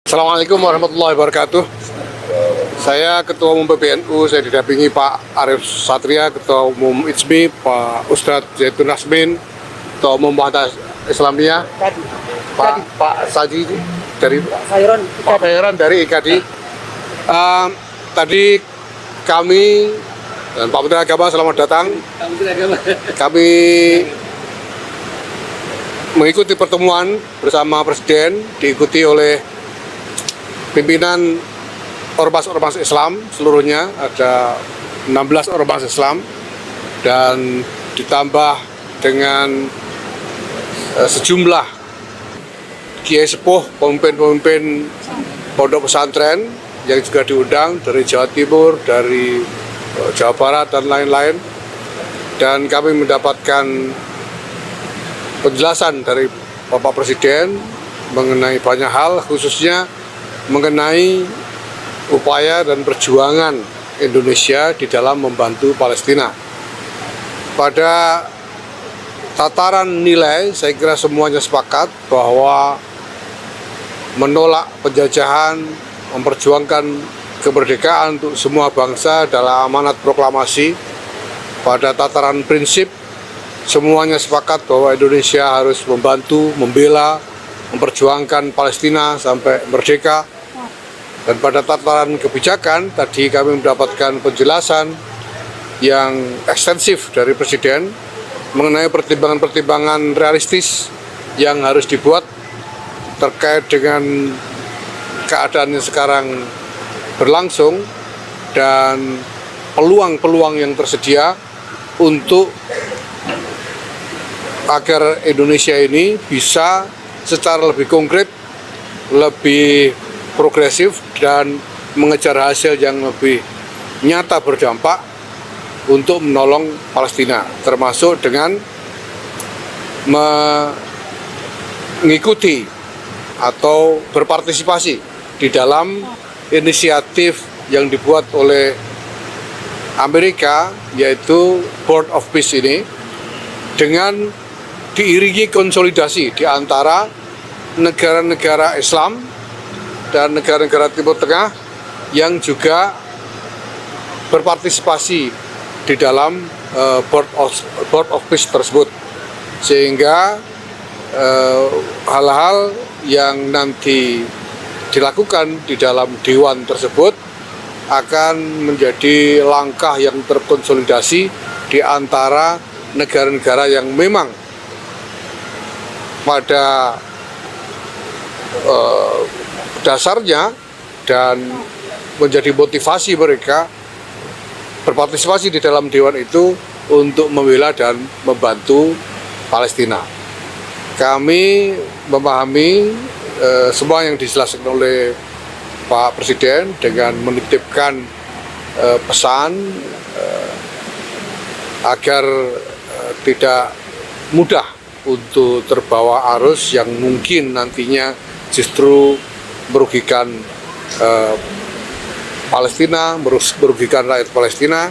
Assalamualaikum warahmatullahi wabarakatuh. Saya Ketua Umum PBNU, saya didampingi Pak Arief Satria, Ketua Umum IJMI, Pak Ustadz Zaitun Rasmin, Ketua Umum Muhammadiyah Islamiyah, Pak Saji dari Pak Khairon dari IKADI. Tadi kami dan Pak Menteri Agama, selamat datang. Kami mengikuti pertemuan bersama Presiden, diikuti oleh pimpinan ormas-ormas Islam seluruhnya, ada 16 ormas Islam, dan ditambah dengan sejumlah kiai sepuh, pemimpin-pemimpin pondok pesantren yang juga diundang dari Jawa Timur, dari Jawa Barat, dan lain-lain. Dan kami mendapatkan penjelasan dari Bapak Presiden mengenai banyak hal, khususnya mengenai upaya dan perjuangan Indonesia di dalam membantu Palestina. Pada tataran nilai, saya kira semuanya sepakat bahwa menolak penjajahan, memperjuangkan kemerdekaan untuk semua bangsa adalah amanat proklamasi. Pada tataran prinsip, semuanya sepakat bahwa Indonesia harus membantu, membela, memperjuangkan Palestina sampai merdeka. Dan pada tataran kebijakan, tadi kami mendapatkan penjelasan yang ekstensif dari Presiden mengenai pertimbangan-pertimbangan realistis yang harus dibuat terkait dengan keadaan yang sekarang berlangsung dan peluang-peluang yang tersedia untuk agar Indonesia ini bisa secara lebih konkret, lebih progresif, dan mengejar hasil yang lebih nyata berdampak untuk menolong Palestina, termasuk dengan mengikuti atau berpartisipasi di dalam inisiatif yang dibuat oleh Amerika, yaitu Board of Peace ini, dengan diiringi konsolidasi di antara negara-negara Islam dan negara-negara Timur Tengah yang juga berpartisipasi di dalam Board of Peace tersebut, sehingga hal-hal yang nanti dilakukan di dalam dewan tersebut akan menjadi langkah yang terkonsolidasi di antara negara-negara yang memang pada dasarnya dan menjadi motivasi mereka berpartisipasi di dalam dewan itu untuk membela dan membantu Palestina. Kami memahami semua yang dijelaskan oleh Pak Presiden dengan menitipkan pesan agar tidak mudah untuk terbawa arus yang mungkin nantinya justru merugikan Palestina, merugikan rakyat Palestina.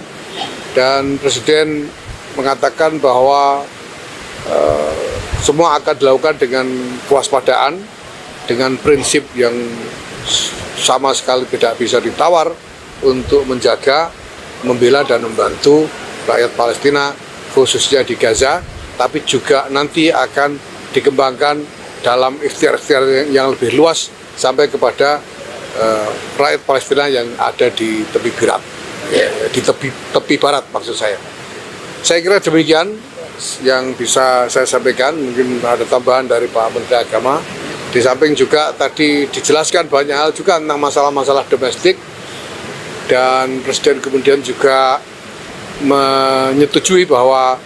Dan Presiden mengatakan bahwa semua akan dilakukan dengan kewaspadaan, dengan prinsip yang sama sekali tidak bisa ditawar untuk menjaga, membela, dan membantu rakyat Palestina, khususnya di Gaza, tapi juga nanti akan dikembangkan dalam ikhtiar-ikhtiar yang lebih luas sampai kepada rakyat Palestina yang ada di tepi barat, di tepi barat maksud saya. Saya kira demikian yang bisa saya sampaikan. Mungkin ada tambahan dari Pak Menteri Agama. Di samping juga tadi dijelaskan banyak hal juga tentang masalah-masalah domestik, dan Presiden kemudian juga menyetujui bahwa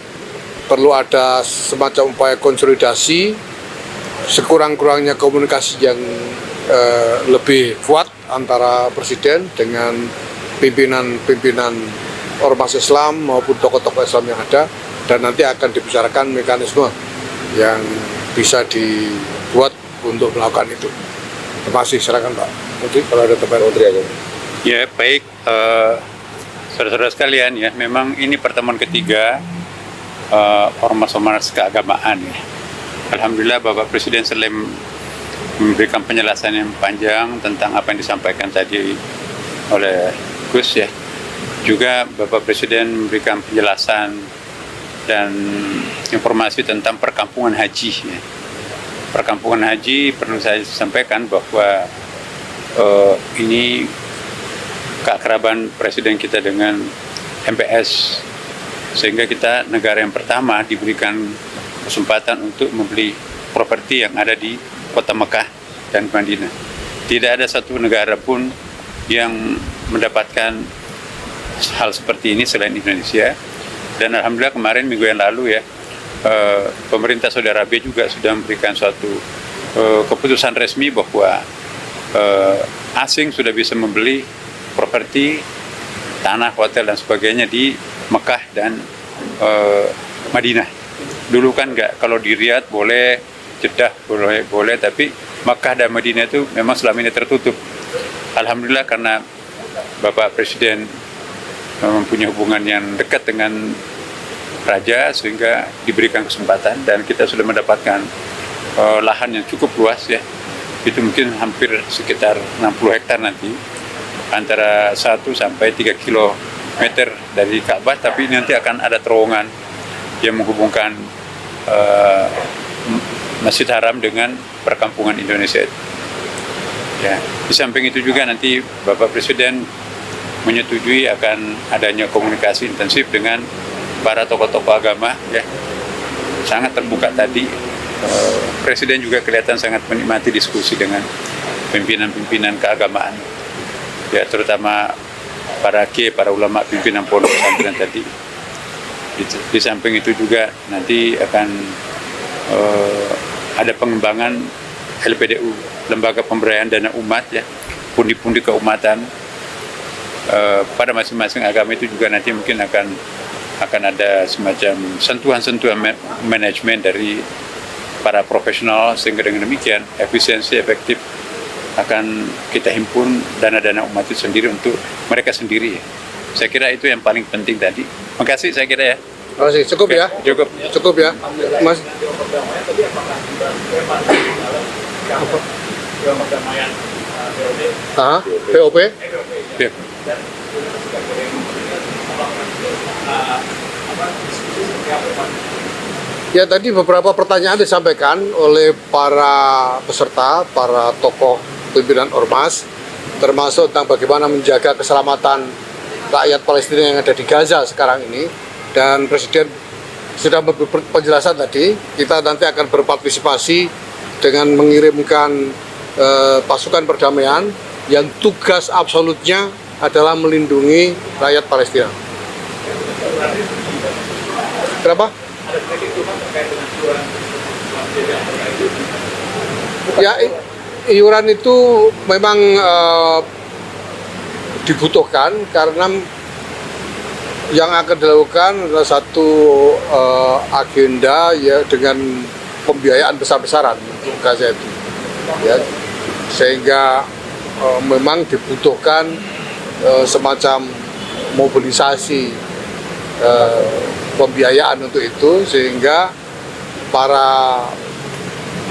perlu ada semacam upaya konsolidasi, sekurang-kurangnya komunikasi yang lebih kuat antara Presiden dengan pimpinan-pimpinan ormas Islam maupun tokoh-tokoh Islam yang ada, dan nanti akan dibicarakan mekanisme yang bisa dibuat untuk melakukan itu. Terima kasih. Silakan Pak Menteri, kalau ada tambahan. Menteri aja. Ya, baik, saudara-saudara sekalian, ya, memang ini pertemuan ketiga ormas-ormas keagamaan, ya. Alhamdulillah Bapak Presiden selain memberikan penjelasan yang panjang tentang apa yang disampaikan tadi oleh Gus ya. Juga Bapak Presiden memberikan penjelasan dan informasi tentang perkampungan haji ya. Perkampungan haji perlu saya sampaikan bahwa ini keakraban Presiden kita dengan MPS, sehingga kita negara yang pertama diberikan kesempatan untuk membeli properti yang ada di kota Mekah dan Madinah. Tidak ada satu negara pun yang mendapatkan hal seperti ini selain Indonesia. Dan alhamdulillah kemarin minggu yang lalu ya, pemerintah Saudi Arabia juga sudah memberikan suatu keputusan resmi bahwa asing sudah bisa membeli properti, tanah, hotel dan sebagainya di Mekah dan Madinah. Dulu kan nggak, kalau di Riyadh boleh, Jeddah boleh, tapi Mekah dan Madinah itu memang selama ini tertutup. Alhamdulillah karena Bapak Presiden mempunyai hubungan yang dekat dengan Raja, sehingga diberikan kesempatan dan kita sudah mendapatkan lahan yang cukup luas ya. Itu mungkin hampir sekitar 60 hektar nanti, antara 1 sampai 3 kilometer dari Ka'bah, tapi nanti akan ada terowongan yang menghubungkan Masjid Haram dengan perkampungan Indonesia. Ya, di samping itu juga nanti Bapak Presiden menyetujui akan adanya komunikasi intensif dengan para tokoh-tokoh agama ya. Sangat terbuka tadi. Presiden juga kelihatan sangat menikmati diskusi dengan pimpinan-pimpinan keagamaan. Ya, terutama para kiai, para ulama, pimpinan pondok pesantren tadi. Di samping itu juga nanti akan ada pengembangan LPDU, Lembaga Pemberdayaan Dana Umat ya, pundi-pundi keumatan pada masing-masing agama. Itu juga nanti mungkin akan ada semacam sentuhan-sentuhan manajemen dari para profesional, sehingga dengan demikian efisiensi efektif akan kita himpun dana-dana umat itu sendiri untuk mereka sendiri. Saya kira itu yang paling penting tadi. Makasih saya kira ya. Makasih. Cukup ya? Cukup ya, Mas. POP? Ya. Ya, tadi beberapa pertanyaan disampaikan oleh para peserta, para tokoh pimpinan ormas, termasuk tentang bagaimana menjaga keselamatan rakyat Palestina yang ada di Gaza sekarang ini. Dan Presiden sudah memberi penjelasan tadi, kita nanti akan berpartisipasi dengan mengirimkan pasukan perdamaian yang tugas absolutnya adalah melindungi rakyat Palestina. Kenapa? Ya, iuran itu memang dibutuhkan karena yang akan dilakukan adalah satu agenda ya, dengan pembiayaan besar-besaran untuk Gaza itu. Ya, sehingga memang dibutuhkan semacam mobilisasi pembiayaan untuk itu, sehingga para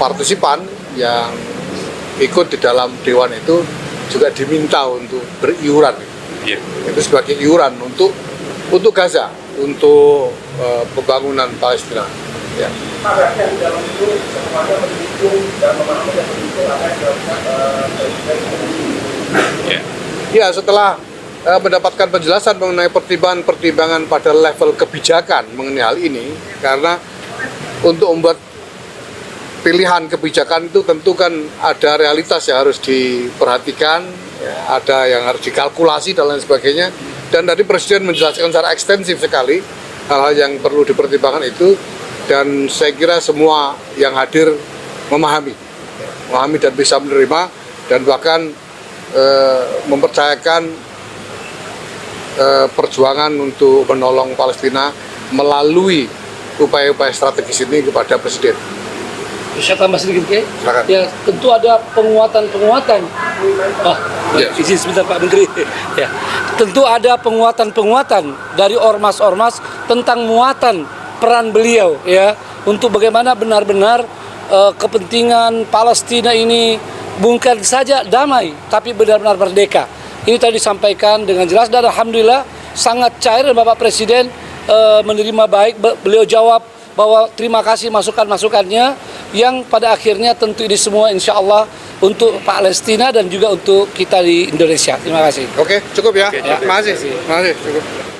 partisipan yang ikut di dalam dewan itu juga diminta untuk beriuran. Yeah. Itu sebagai iuran untuk Gaza, untuk pembangunan Palestina. Ya. Ya, setelah mendapatkan penjelasan mengenai pertimbangan pada level kebijakan mengenai hal ini, karena untuk membuat pilihan kebijakan itu tentu kan ada realitas yang harus diperhatikan, ya, ada yang harus dikalkulasi dan lain sebagainya. Dan tadi Presiden menjelaskan secara ekstensif sekali hal-hal yang perlu dipertimbangkan itu, dan saya kira semua yang hadir memahami dan bisa menerima, dan bahkan mempercayakan perjuangan untuk menolong Palestina melalui upaya-upaya strategis ini kepada Presiden. Saya tambah sedikit, ya, tentu ada penguatan. Izin sebentar Pak Menteri. Ya, tentu ada penguatan dari ormas-ormas tentang muatan peran beliau, ya, untuk bagaimana benar-benar kepentingan Palestina ini bukan saja damai, tapi benar-benar merdeka. Ini tadi disampaikan dengan jelas dan alhamdulillah sangat cair dan Bapak Presiden menerima baik. Beliau jawab bahwa terima kasih masukan-masukannya yang pada akhirnya tentu ini semua insya Allah untuk Palestina dan juga untuk kita di Indonesia. Terima kasih. Oke, cukup ya. Oke, Terima kasih. Terima kasih. Cukup.